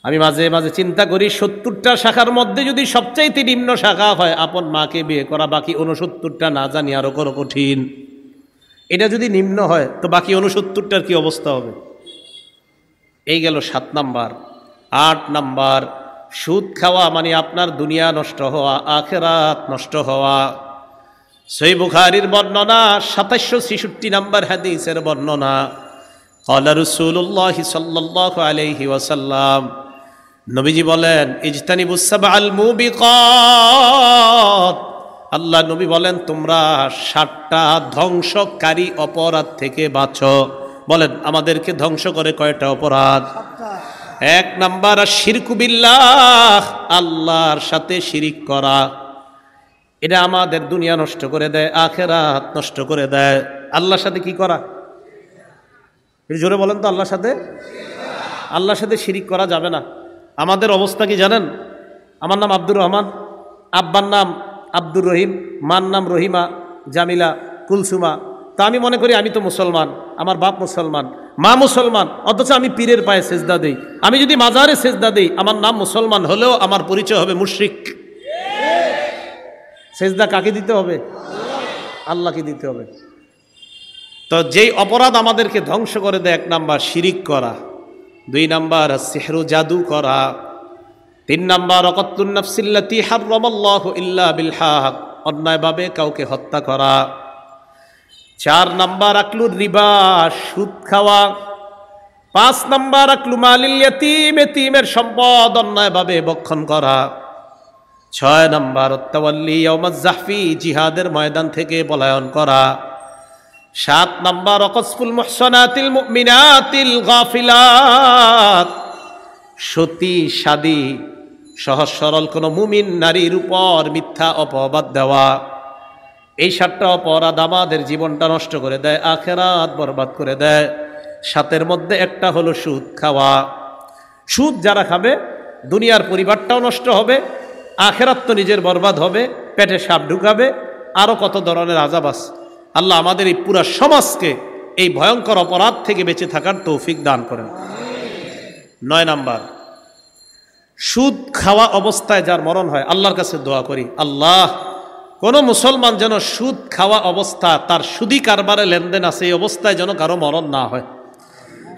আমি মাঝে মাঝে চিন্তা করি 70টা শাখার মধ্যে যদি সবচাইতে নিম্ন শাখা হয় আপন মাকে বিয়ে করা, বাকি 69টা না জানি আরো কঠিন। এটা যদি নিম্ন হয় তো বাকি 69টার কি অবস্থা হবে? এই গেল 7 নাম্বার। 8 নাম্বার, সুদ খাওয়া মানে আপনার দুনিয়া নষ্ট হওয়া, আখিরাত নষ্ট হওয়া। সহিহ বুখারীর বর্ণনা 2766 নম্বর হাদিসের বর্ণনা, ক্বালা রাসূলুল্লাহ সাল্লাল্লাহু আলাইহি ওয়াসাল্লাম, নবীজি বলেন, ইজতানিবুস সাবআল মুবিকাত, আল্লাহ নবী বলেন তোমরা 7টা ধ্বংসকারী অপরাধ থেকে বাঁচো। বলেন আমাদেরকে ধ্বংস করে কয়টা অপরাধ? 1 নাম্বার শিরকু বিল্লাহ, আল্লাহর সাথে শিরিক করা। এটা আমাদের দুনিয়া নষ্ট করে দেয়, আখিরাত নষ্ট করে দেয়। আল্লাহর সাথে কি করা? জোরে বলেন তো, আল্লাহর সাথে শিরিক করা যাবে না। আমাদের অবস্থা কি জানেন? আমার নাম আব্দুর রহমান, আব্বার নাম আব্দুর রহিম, মার নাম রহিমা, জামিলা, কুলসুমা। তা আমি মনে করি আমি তো মুসলমান, আমার বাপ মুসলমান, মা মুসলমান, অথচ আমি পীরের পায়ে সেজদা দেই। আমি যদি মাজারে সেজদা দেই, আমার নাম মুসলমান হলেও আমার পরিচয় হবে মুশরিক। সেজদা কাকে দিতে হবে? আল্লাহকে দিতে হবে। তো যেই অপরাধ আমাদেরকে ধ্বংস করে দেয়, 1 নাম্বার শিরিক করা, 2 নাম্বার সিহরু জাদু করা, 3 নাম্বার অকতুন নাফসিল্লাতি হারামাল্লাহু ইল্লা বিল হক, অন্যায়ভাবে কাউকে হত্যা করা, 4 নাম্বার আকলুর রিবা, সুদ খাওয়া, 5 নাম্বার আকলু মালিল ইয়াতীম, এতিমের সম্পদ অন্যায়ভাবে ভক্ষণ করা, 6 নাম্বার তাওয়াল্লি ইয়াউমাজ জাহফি, জিহাদের ময়দান থেকে পলায়ন করা, 7 নাম্বার অকসফুল মুহসানাতিল মুমিনাতিল গাফিলাত, সতী সাদী সহজ সরল কোনো মুমিন নারীর উপর মিথ্যা অপবাদ দেওয়া। এই 7টা অপরাধ আমাদের জীবনটা নষ্ট করে দেয়, আখিরাত বরবাদ করে দেয়। সাতের মধ্যে একটা হলো সুদ খাওয়া। সুদ যারা খাবে দুনিয়ার পরিবারটাও নষ্ট হবে, আখেরাত তো নিজের বরবাদ হবে, পেটে সাপ ঢুকাবে, আরও কত ধরনের আযাব আছে। আল্লাহ আমাদের এই পুরা সমাজকে এই ভয়ঙ্কর অপরাধ থেকে বেঁচে থাকার তৌফিক দান করেন। 9 নাম্বার, সুদ খাওয়া অবস্থায় যার মরণ হয়, আল্লাহর কাছে দোয়া করি, আল্লাহ কোন মুসলমান যেন সুদ খাওয়া অবস্থা, তার সুদি কারবারে লেনদেন আছে, এই অবস্থায় যেন কারো মরণ না হয়।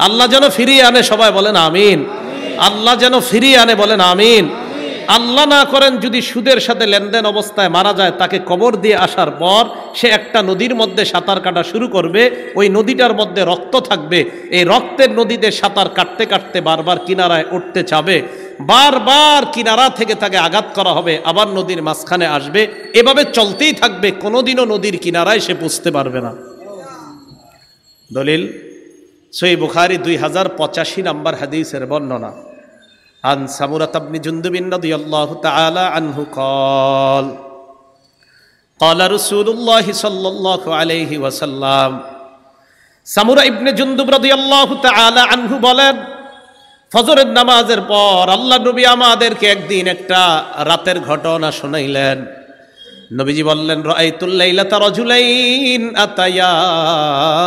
আল্লাহ যেন ফিরিয়ে আনে, সবাই বলেন আমিন। আল্লাহ যেন ফিরিয়ে আনে, বলেন আমিন। আল্লাহ না করেন যদি সুদের সাথে লেনদেন অবস্থায় মারা যায়, তাকে কবর দিয়ে আসার পর সে একটা নদীর মধ্যে সাঁতার কাটা শুরু করবে, ওই নদীটার মধ্যে রক্ত থাকবে, এই রক্তের নদীতে সাঁতার কাটতে কাটতে বারবার কিনারায় উঠতে চাবে, বারবার কিনারা থেকে তাকে আঘাত করা হবে, আবার নদীর মাঝখানে আসবে, এভাবে চলতেই থাকবে, কোনোদিনও নদীর কিনারায় সে পৌঁছতে পারবে না। দলিল সহিহ বুখারী 2085 নম্বর হাদিসের বর্ণনা। আন সামুরা ইবনে জুনদুব রাদিয়াল্লাহু তাআলা আনহু قال قال رسول الله صلى الله عليه وسلم। সামুরা ইবনে জুনদুব রাদিয়াল্লাহু তাআলা আনহু বলেন, ফজরের নামাজের পর আল্লাহ নবী আমাদেরকে একদিন একটা রাতের ঘটনা শোনাইলেন। নবীজি বললেন, রাআইতুল লাইলাতা রাজুলাইন আতায়ান,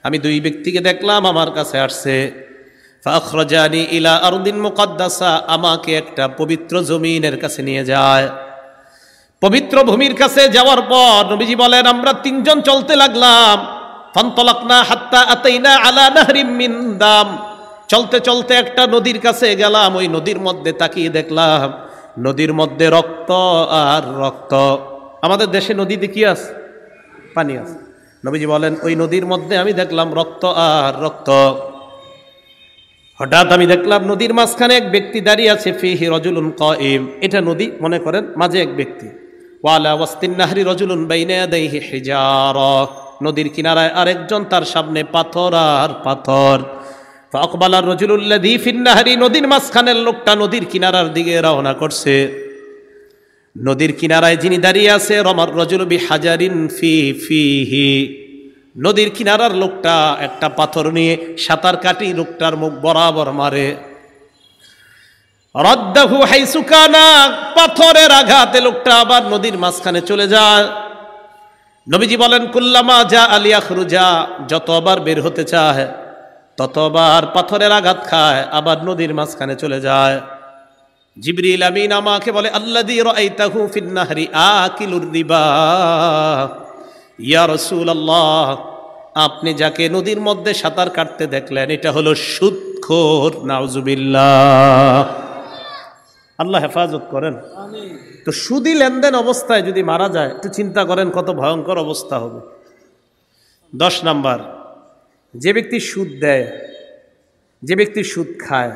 আমি দুই ব্যক্তিকে দেখলাম আমার কাছে আসছে। ফাখরাজানি ইলা আরদিন মুকদ্দাসা, আমাকে একটা পবিত্র জমিনের কাছে নিয়ে যায়। পবিত্র ভূমির কাছে যাওয়ার পর নবীজি বলেন, আমরা তিনজন চলতে লাগলাম। ফানতালাকনা হাত্তা আতাইনা আলা নাহরিম মিন দাম, চলতে চলতে একটা নদীর কাছে গেলাম, ওই নদীর মধ্যে তাকিয়ে দেখলাম নদীর মধ্যে রক্ত আর রক্ত। আমাদের দেশে নদীতে কি আছে? পানি আছে। নবীজি বলেন, ওই নদীর মধ্যে আমি দেখলাম রক্ত আর রক্ত। হঠাৎ আমি দেখলাম নদীর মাঝখানে এক ব্যক্তি দাঁড়িয়ে আছে, ফিহি রাজুলুন কাইম, এটা নদী মনে করেন, মাঝে এক ব্যক্তি। ওয়ালা ওয়াসতিন নাহরি রাজুলুন বাইনা ইয়াদাইহি হিজারা, নদীর কিনারায় আরেকজন, তার সামনে পাথর আর পাথর। ফাকবালা রাজুলুল্লাযী ফিন নাহরি, নদীর মাঝখানের লোকটা নদীর কিনারার দিকে রওনা করছে। নদীর কিনারায় যিনি দাঁড়িয়ে আছে, রমার রাজুলু বিহাজারিন ফিহি, নদীর কিনারার লোকটা একটা পাথর নিয়ে সাঁতার কাটি লোকটার মুখ বরাবর মারে। রাদ্দাহু হাইসু কানা, পাথরের আঘাতে লোকটা আবার নদীর মাঝখানে চলে যায়। নবীজি বলেন, কুল্লামা যা আলিয়াখরুজা, যতবার বের হতে চায় ততবার পাথরের আঘাত খায়, আবার নদীর মাঝখানে চলে যায়। জিবরিল আমিন আমাকে বলে, আল্লাযী রাআইতাহু ফিন নাহরি আকিলুর রিবা, ইয়া রাসূলুল্লাহ, আপনি যাকে নদীর মধ্যে সাঁতার কাটতে দেখলেন এটা হলো সুদখোর। নাউজুবিল্লাহ, আল্লাহ হেফাজত করেন। তো সুদি লেনদেন অবস্থায় যদি মারা যায়, একটু চিন্তা করেন কত ভয়ঙ্কর অবস্থা হবে। 10 নাম্বার, যে ব্যক্তি সুদ দেয়, যে ব্যক্তি সুদ খায়,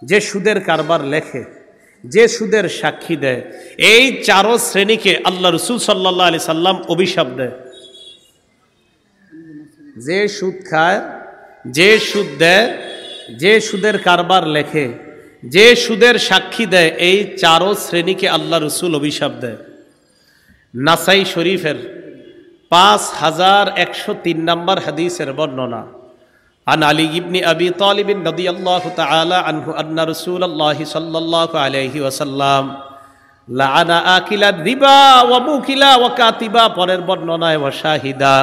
যে সুদের কারবার লেখে, যে সুদের সাক্ষী দেয়, এই 4 শ্রেণীকে আল্লাহ রাসূল সাল্লাল্লাহু আলাইহি সাল্লাম অভিশাপ দেয়। যে সুদ খায়, যে সুদ দেয়, যে সুদের কারবার লেখে, যে সুদের সাক্ষী দেয়, এই 4 শ্রেণীকে আল্লাহ রাসূল অভিশাপ দেয়। নাসাই শরীফের 5103 নম্বর হাদিসের বর্ণনা। আন আলী ইবনে আবি তালিব রাদিয়াল্লাহু তাআলা আনহু আন্না রাসূলুল্লাহ সাল্লাল্লাহু আলাইহি ওয়াসাল্লাম লাআনা আকিলা রিবা ওয়া মুকিলা ওয়া কাতিবা, পরের বর্ণনায় ওয়া শাহিদা।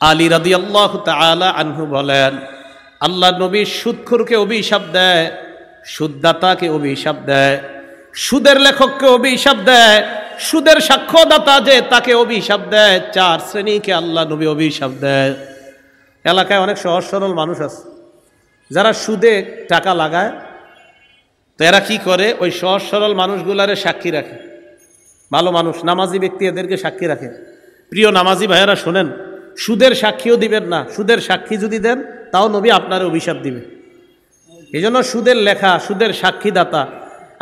আলী রাদিয়াল্লাহু তাআলা আনহু বলেন, আল্লাহ নবী সুদখোরকে অভিশাপ দেয়, সুদদাতাকে অভিশাপ দেয়, সুদের লেখককে অভিশাপ দেয়, সুদের সাক্ষ্যদাতা যে তাকে অভিশাপ দেয়। 4 শ্রেণীকে আল্লাহ নবী অভিশাপ দেয়। এলাকায় অনেক সহজ সরল মানুষ আছে যারা সুদে টাকা লাগায়, তো এরা কি করে, ওই সহজ সরল মানুষগুলারে সাক্ষী রাখে। ভালো মানুষ, নামাজি ব্যক্তি এদেরকে সাক্ষী রাখে। প্রিয় নামাজি ভাইয়েরা শোনেন, সুদের সাক্ষীও দিবেন না, সুদের সাক্ষী যদি দেন তাও নবী আপনার অভিশাপ দিবে। এই জন্য সুদের লেখা, সুদের সাক্ষীদাতা,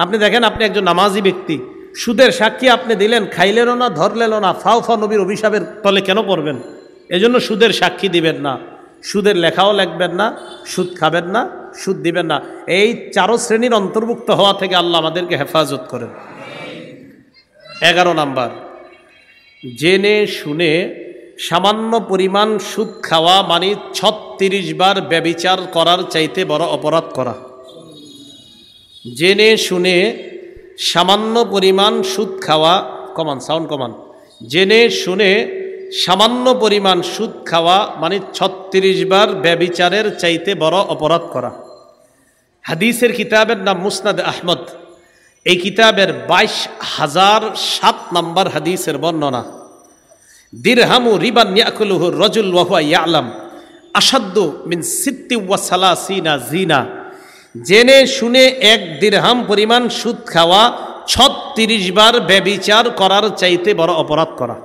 আপনি দেখেন আপনি একজন নামাজি ব্যক্তি, সুদের সাক্ষী আপনি দিলেন, খাইলেনও না, ধরলেনও না, ফাও ফাও নবীর অভিশাপের তলে কেন পড়বেন? এজন্য সুদের সাক্ষী দিবেন না, সুদের লেখাও লিখবেন না, সুদ খাবেন না, সুদ দিবেন না। এই 4 শ্রেণীর অন্তর্ভুক্ত হওয়া থেকে আল্লাহ আমাদেরকে হেফাজত করেন। 11 নাম্বার, জেনে শুনে সামান্য পরিমাণ সুদ খাওয়া মানে 36 বার ব্যভিচার করার চাইতে বড় অপরাধ করা। জেনে শুনে সামান্য পরিমাণ সুদ খাওয়া, কমান সাউন্ড কমান, জেনে শুনে সামান্য পরিমাণ সুদ খাওয়া মানে 36 বার ব্যভিচারের চাইতে বড় অপরাধ করা। হাদিসের কিতাবের নাম মুসনাদ আহমদ। এই কিতাবের 22,007 নম্বর হাদিসের বর্ণনা। দিরহামু রিবান ইয়াকুলুহু রাজুল ওয়া হুয়া ইয়ালাম আশাদ্দু মিন 36 জিনা। জেনে শুনে 1 দিরহাম পরিমাণ সুদ খাওয়া 36 বার ব্যভিচার করার চাইতে বড় অপরাধ করা।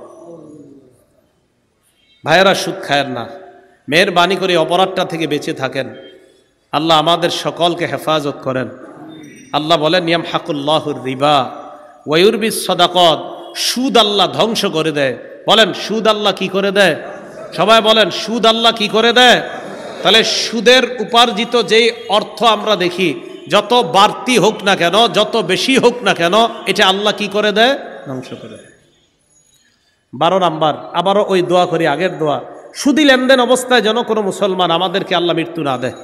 ভাইয়েরা, সুদ খায়েন না, মেহেরবানি করে অপরাধটা থেকে বেঁচে থাকেন। আল্লাহ আমাদের সকলকে হেফাজত করেন। আল্লাহ বলেন ইয়ামহাকুল্লাহুর রিবা ওয়া ইউরবিস সাদাকাত। সুদ আল্লাহ ধ্বংস করে দেয়। বলেন সুদ আল্লাহ কি করে দেয়? সবাই বলেন সুদ আল্লাহ কি করে দেয়? তাহলে সুদের উপার্জিত যেই অর্থ আমরা দেখি, যত বাড়তি হোক না কেন, যত বেশি হোক না কেন, এটা আল্লাহ কি করে দেয়? ধ্বংস করে দেয়। 12 নাম্বার, আবারও ওই দোয়া করি, আগের দোয়া, সুদি লেনদেন অবস্থায় যেন কোনো মুসলমান আমাদেরকে আল্লাহ মৃত্যু না দেয়।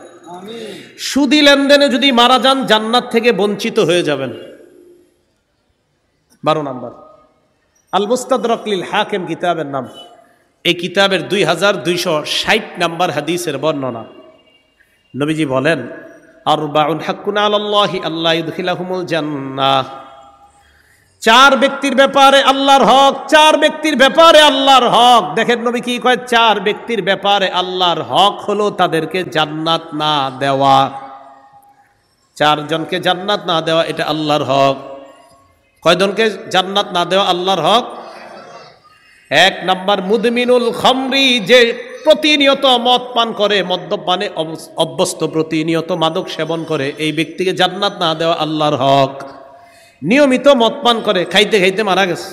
সুদি লেনদেনে যদি মারা যান জান্নাত থেকে বঞ্চিত হয়ে যাবেন। 12 নাম্বার, আল মুস্তাদরাক লিল হাকিম কিতাবের নাম। এই কিতাবের 2260 নাম্বার হাদিসের বর্ণনা। নবীজি বলেন আরবাউন হাক্কুন আলাল্লাহি আল্লাহ ইউদখিলাহুমুল জান্নাহ। 4 ব্যক্তির ব্যাপারে আল্লাহর হক, 4 ব্যক্তির ব্যাপারে আল্লাহর হক। দেখেন নবী কি কয়, 4 ব্যক্তির ব্যাপারে আল্লাহর হক হলো তাদেরকে জান্নাত না দেওয়া। 4 জনকে জান্নাত না দেওয়া এটা আল্লাহর হক। কয়জনকে জান্নাত না দেওয়া আল্লাহর হক? 1 নাম্বার মুদমিনুল খামরি, যে প্রতিনিয়ত মদ পান করে, মদ্যপানে অভ্যস্ত, প্রতিনিয়ত মাদক সেবন করে, এই ব্যক্তিকে জান্নাত না দেওয়া আল্লাহর হক। নিয়মিত মদ পান করে, খাইতে খাইতে মারা গেছে,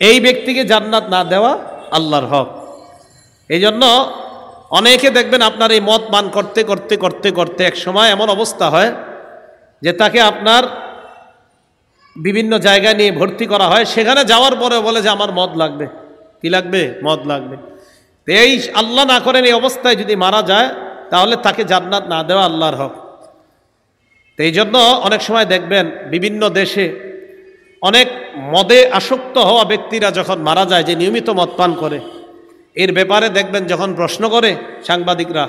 এই ব্যক্তিকে জান্নাত না দেওয়া আল্লাহর হক। এই জন্য অনেকে দেখবেন আপনার এই মদ পান করতে করতে করতে করতে এক সময় এমন অবস্থা হয় যে তাকে আপনার বিভিন্ন জায়গায় নিয়ে ভর্তি করা হয়। সেখানে যাওয়ার পরে বলে যে আমার মদ লাগবে। কি লাগবে? মদ লাগবে। এই আল্লাহ না করেন এই অবস্থায় যদি মারা যায় তাহলে তাকে জান্নাত না দেওয়া আল্লাহর হক। তো এই জন্য অনেক সময় দেখবেন বিভিন্ন দেশে অনেক মদে আসক্ত হওয়া ব্যক্তিরা যখন মারা যায়, যে নিয়মিত মদ পান করে, এর ব্যাপারে দেখবেন যখন প্রশ্ন করে সাংবাদিকরা,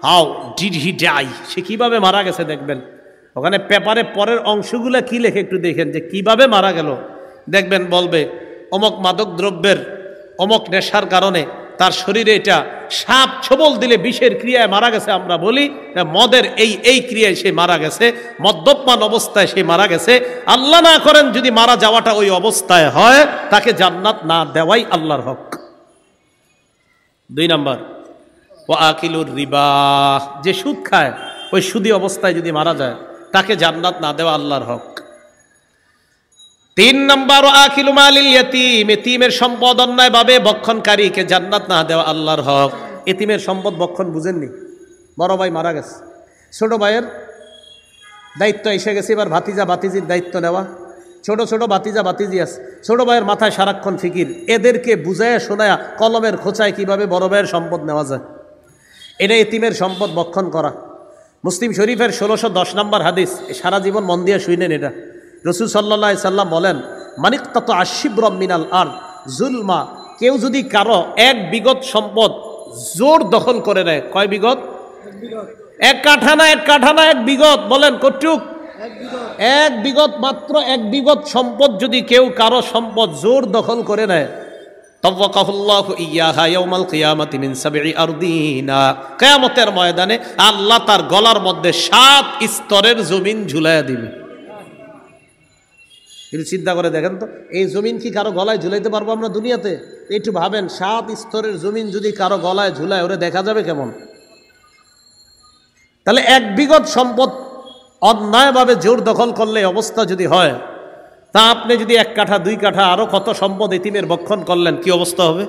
হাউ ডিড হি ডাই, সে কিভাবে মারা গেছে, দেখবেন ওখানে পেপারে পরের অংশগুলো কি লেখে একটু দেখেন যে কিভাবে মারা গেল। দেখবেন বলবে অমক মাদক দ্রব্যের অমক নেশার কারণে তার শরীরে এটা সাপ ছোবল দিলে বিষের ক্রিয়ায় মারা গেছে। আমরা বলি মদের এই ক্রিয়ায় সে মারা গেছে, মদ্যপান অবস্থায় সে মারা গেছে। আল্লাহ না করেন যদি মারা যাওয়াটা ওই অবস্থায় হয়, তাকে জান্নাত না দেওয়াই আল্লাহর হক। 2 নাম্বার ওয়া আকিলুর রিবা, যে সুদ খায় ওই সুদি অবস্থায় যদি মারা যায় তাকে জান্নাত না দেওয়া আল্লাহর হক। 3 নাম্বার ওয়া আকিলু মালিল ইয়াতীম, এতিমের সম্পদ অন্যায়ভাবে ভক্ষণকারীকে জান্নাত না দেওয়া আল্লাহর হক। এতিমের সম্পদ ভক্ষণ বুঝেননি? বড় ভাই মারা গেছে, ছোট ভাইয়ের দায়িত্ব এসে গেছে, এবার ভাতিজা ভাতিজির দায়িত্ব নেওয়া। ছোট ছোট ভাতিজা ভাতিজি আছে, ছোট ভাইয়ের মাথায় সারাক্ষণ ফিকির, এদেরকে বুঝায়া শোনায়া কলমের খোঁচায় কিভাবে বড় ভাইয়ের সম্পদ নেওয়া যায়। এটা এতিমের সম্পদ ভক্ষণ করা। মুসলিম শরীফের 1610 নম্বর হাদিস, সারা জীবন মন দিয়ে শুনেন এটা। রাসূল সাল্লাল্লাহু আলাইহি সাল্লাম বলেন মানিকতাতু আশিবরাম মিনাল আরদ জুলমা, কেউ যদি কারো 1 বিঘত সম্পদ জোর দখল করে নেয়। কয় বিঘত? 1 কাঠা না, 1 কাঠা না, 1 বিঘত। বলেন কতটুক? 1 বিঘত, মাত্র 1 বিঘত সম্পদ যদি কেউ কারো সম্পদ জোর দখল করে নেয়, তাওয়াকাহুল্লাহু ইয়াহা ইয়াউমাল কিয়ামাতি মিন 7 আরদিনা, কিয়ামতের ময়দানে আল্লাহ তার গলার মধ্যে 7 স্তরের জমিন ঝুলাইয়া দিবে। কিন্তু চিন্তা করে দেখেন তো, এই জমিন কি কারো গলায় ঝুলাইতে পারবো আমরা দুনিয়াতে? একটু ভাবেন, 7 স্তরের জমিন যদি কারো গলায় ঝুলায়, ওরে দেখা যাবে কেমন? তাহলে 1 বিঘত সম্পদ অন্যায়ভাবে জোর দখল করলে অবস্থা যদি হয়, তা আপনি যদি 1 কাঠা 2 কাঠা আরো কত সম্পদ এতিমের ভক্ষণ করলেন, কি অবস্থা হবে?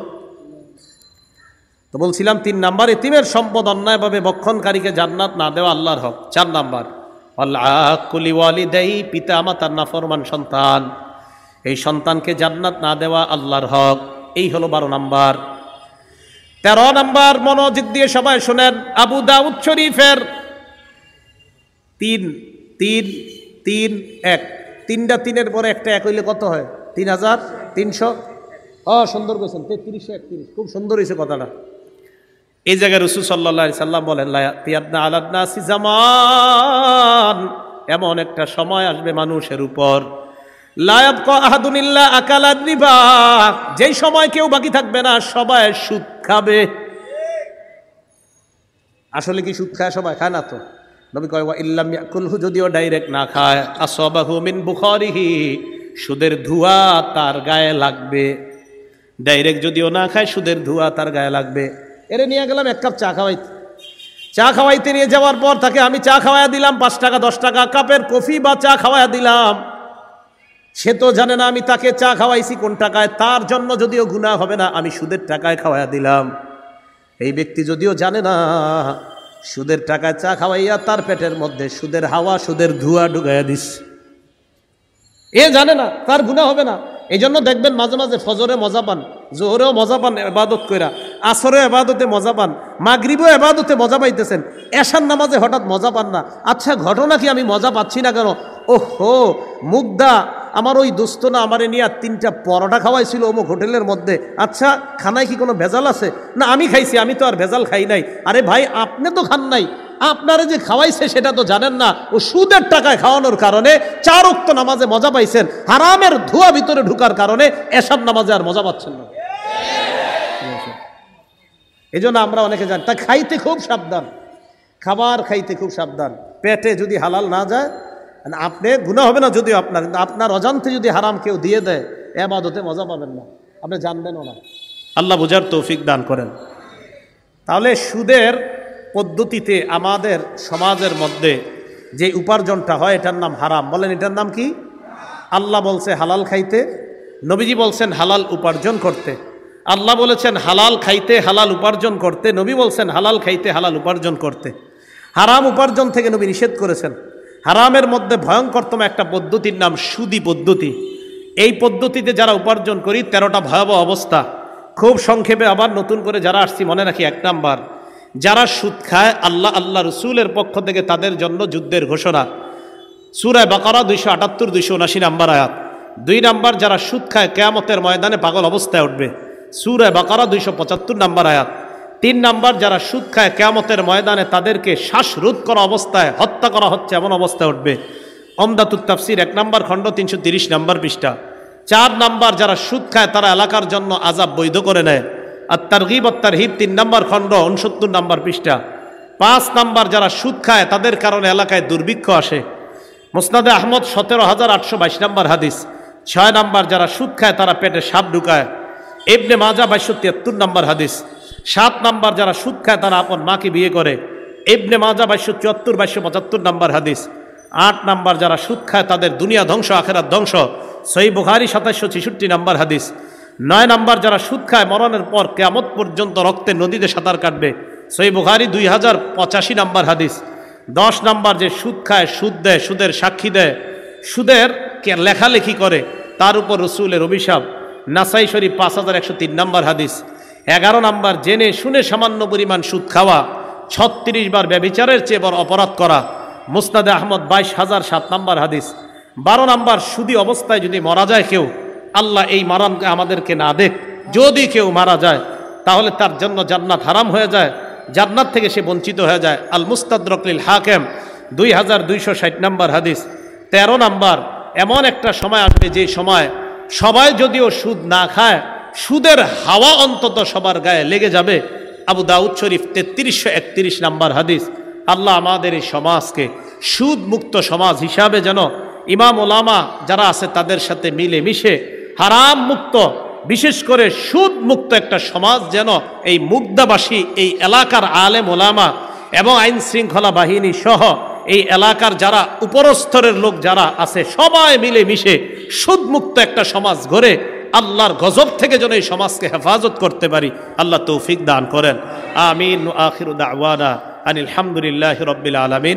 তো বলছিলাম 3 নাম্বার, এতিমের সম্পদ অন্যায়ভাবে ভক্ষণকারীকে জান্নাত না দেওয়া আল্লাহর হক। 4 নাম্বার আল-আকুলি ওয়ালিদাই, পিতা মাতার নাফরমান সন্তান, এই সন্তানকে জান্নাত না দেওয়া আল্লাহর হক। এই হলো 12 নাম্বার। 13 নম্বর মনোযোগ দিয়ে সবাই শুনেন, আবু দাউদ শরীফের 3-3-3-1, তিনটা তিনের পরে একটা এক হইলে কত হয়? 3300। সুন্দর বলছেন, 3331, খুব সুন্দর হয়েছে কথাটা। এই জায়গায় রাসূল সাল্লাল্লাহু আলাইহি সাল্লাম বলেন, লা ইয়াতিয়াবনা আলান নাসি জামান, এমন একটা সময় আসবে মানুষের উপর, লা ইয়াবকা আহাদুন ইল্লা আকালা রিবা, যেই সময় কেউ বাকি থাকবে না, সবাই সুদ খাবে। আসলে কি সুদ খায়? সবাই খায় না তো। নবী কয় ওয়া ইল্লাম ইয়াকুলহু, যদিও ডাইরেক্ট না খায়, আসাবাহু মিন বুখারিহি, সুদের ধোঁয়া তার গায়ে লাগবে। ডাইরেক্ট যদিও না খায়, সুদের ধোঁয়া তার গায়ে লাগবে। এরে নিয়ে গেলাম এক কাপ চা খাওয়াইতে, চা খাওয়াইতে নিয়ে যাওয়ার পর তাকে আমি চা খাওয়াইয়া দিলাম 5 টাকা 10 টাকা কাপের কফি বা চা খাওয়াইয়া দিলাম। সে তো জানে না আমি তাকে চা খাওয়াইছি কোন টাকায়, তার জন্য যদিও গুনাহ হবে না, আমি সুদের টাকায় খাওয়াইয়া দিলাম। এই ব্যক্তি যদিও জানে না, সুদের টাকায় চা খাওয়াইয়া তার পেটের মধ্যে সুদের হাওয়া, সুদের ধোঁয়া ঢুকাইয়া দিস। এ জানে না, তার গুনাহ হবে না। এই জন্য দেখবেন মাঝে মাঝে ফজরে মজা পান, জোহরেও মজা পান ইবাদত কইরা, আসরে ইবাদতে মজা পান, মাগরিবেও ইবাদতে মজা পাইতেছেন, এশার নামাজে হঠাৎ মজা পান না। আচ্ছা ঘটনা কি? আমি মজা পাচ্ছি না কেন? ওহো, মুগ্ধা আমার ওই দোস্ত না আমারে নিয়ে 3টা পরোটা খাওয়াইছিল অমুক হোটেলের মধ্যে। আচ্ছা খানায় কি কোনো ভেজাল আছে? না আমি খাইছি, আমি তো আর ভেজাল খাই নাই। আরে ভাই আপনি তো খান নাই, আপনারে যে খাওয়াইছে সেটা তো জানেন না। ও সুদের টাকায় খাওয়ানোর কারণে 4 ওয়াক্ত নামাজে মজা পাইছেন, হারামের ধোঁয়া ভিতরে ঢুকার কারণে এসব নামাজে আর মজা পাচ্ছেন না। এই জন্য আমরা অনেকে জানি, তা খাইতে খুব সাবধান, খাবার খাইতে খুব সাবধান। পেটে যদি হালাল না যায়, আপনি গুনাহ হবে না যদিও আপনার, কিন্তু আপনার অজান্তে যদি হারাম কেউ দিয়ে দেয়, ইবাদতে মজা পাবেন না, আপনি জানবেনও না। আল্লাহ বুঝার তৌফিক দান করেন। তাহলে সুদের পদ্ধতিতে আমাদের সমাজের মধ্যে যে উপার্জনটা হয় এটার নাম হারাম। বলেন এটার নাম কি? আল্লাহ বলছে হালাল খাইতে, নবীজি বলছেন হালাল উপার্জন করতে। আল্লাহ বলেছেন হালাল খাইতে, হালাল উপার্জন করতে, নবী বলছেন হালাল খাইতে, হালাল উপার্জন করতে। হারাম উপার্জন থেকে নবী নিষেধ করেছেন। হারামের মধ্যে ভয়ঙ্করতম একটা পদ্ধতির নাম সুদি পদ্ধতি। এই পদ্ধতিতে যারা উপার্জন করি 13টা ভয়াবহ অবস্থা। খুব সংক্ষেপে আবার নতুন করে যারা আসছি মনে রাখি, 1 নাম্বার, যারা সুদ খায় আল্লাহ রসুলের পক্ষ থেকে তাদের জন্য যুদ্ধের ঘোষণা, সূরা বাকারা 278-279 নম্বর আয়াত। 2 নাম্বার, যারা সুদ খায় কিয়ামতের ময়দানে পাগল অবস্থায় উঠবে, সূরা বাকারা 275 নম্বর আয়াত। 3 নাম্বার, যারা সুদ খায় কিয়ামতের ময়দানে তাদেরকে শ্বাসরোধ করা অবস্থায় হত্যা করা হচ্ছে এমন অবস্থায় উঠবে, উমদাতুত তাফসীর 1 নম্বর খণ্ড 330 নম্বর পৃষ্ঠা। 4 নাম্বার, যারা সুদ খায় তারা এলাকার জন্য আযাব বৈধ করে নেয়, আত-তারগীব ওয়াত-তারহীব 3 নম্বর খণ্ড 69 নম্বর পৃষ্ঠা। 5 নাম্বার, যারা সুদ খায় তাদের কারণে এলাকায় দুর্ভিক্ষ আসে, মুসনাদে আহমদ 17822 নম্বর হাদিস। 6 নাম্বার, যারা সুদ খায় তারা পেটে সাপ ঢুকায়, ইবনে মাজাহ 2273 নম্বর হাদিস। 7 নাম্বার, যারা সুদ খায় তারা আপন মাকে বিয়ে করে, ইবনে মাজাহ 2274-2275 নম্বর হাদিস। 8 নাম্বার, যারা সুদ খায় তাদের দুনিয়া ধ্বংস আখিরাত ধ্বংস, সহিহ বুখারী 2766 নম্বর হাদিস। 9 নাম্বার, যারা সুদ খায় মরণের পর কিয়ামত পর্যন্ত রক্তের নদীতে সাঁতার কাটবে, সহিহ বুখারী 2085 নম্বর হাদিস। 10 নাম্বার, যে সুদ খায়, সুদ দেয়, সুদের সাক্ষী দেয়, সুদের লেখালেখি করে, তার উপর রসুলের অভিশাপ, নাসাই শরীফ 5103 নম্বর হাদিস। 11 নাম্বার, জেনে শুনে সামান্য পরিমাণ সুদ খাওয়া 36 বার ব্যভিচারের চেয়ে বড় অপরাধ করা, মুসনাদে আহমদ 22007 নম্বর হাদিস। 12 নাম্বার, সুদী অবস্থায় যদি মারা যায় কেউ, আল্লাহ এই মারানকে আমাদেরকে না দেখ, যদি কেউ মারা যায় তাহলে তার জন্য জান্নাত হারাম হয়ে যায়, জান্নাত থেকে সে বঞ্চিত হয়ে যায়। আল মুস্তাদরাক লিল হাকিম 2260 নম্বর হাদিস। 13 নাম্বার, এমন একটা সময় আসবে যে সময় সবাই যদিও সুদ না খায়, সুদের হাওয়া অন্তত সবার গায়ে লেগে যাবে। আবু দাউদ শরীফ 3331 নম্বর হাদিস। আল্লাহ আমাদের এই সমাজকে সুদ মুক্ত সমাজ হিসাবে যেন ইমাম ওলামা যারা আছে তাদের সাথে মিলে মিশে হারাম মুক্ত, বিশেষ করে সুদ মুক্ত একটা সমাজ যেন এই মুগদাবাসী, এই এলাকার আলেম ওলামা এবং আইন শৃঙ্খলা বাহিনী সহ এই এলাকার যারা উপরস্তরের লোক যারা আছে সবাই মিলে মিশে সুদ মুক্ত একটা সমাজ গড়ে আল্লাহর গজব থেকে যেন এই সমাজকে হেফাজত করতে পারি। আল্লাহ তৌফিক দান করেন। আমিন। আখিরু দাওয়ানা আনিল হামদুলিল্লাহি রাব্বিল আলামিন।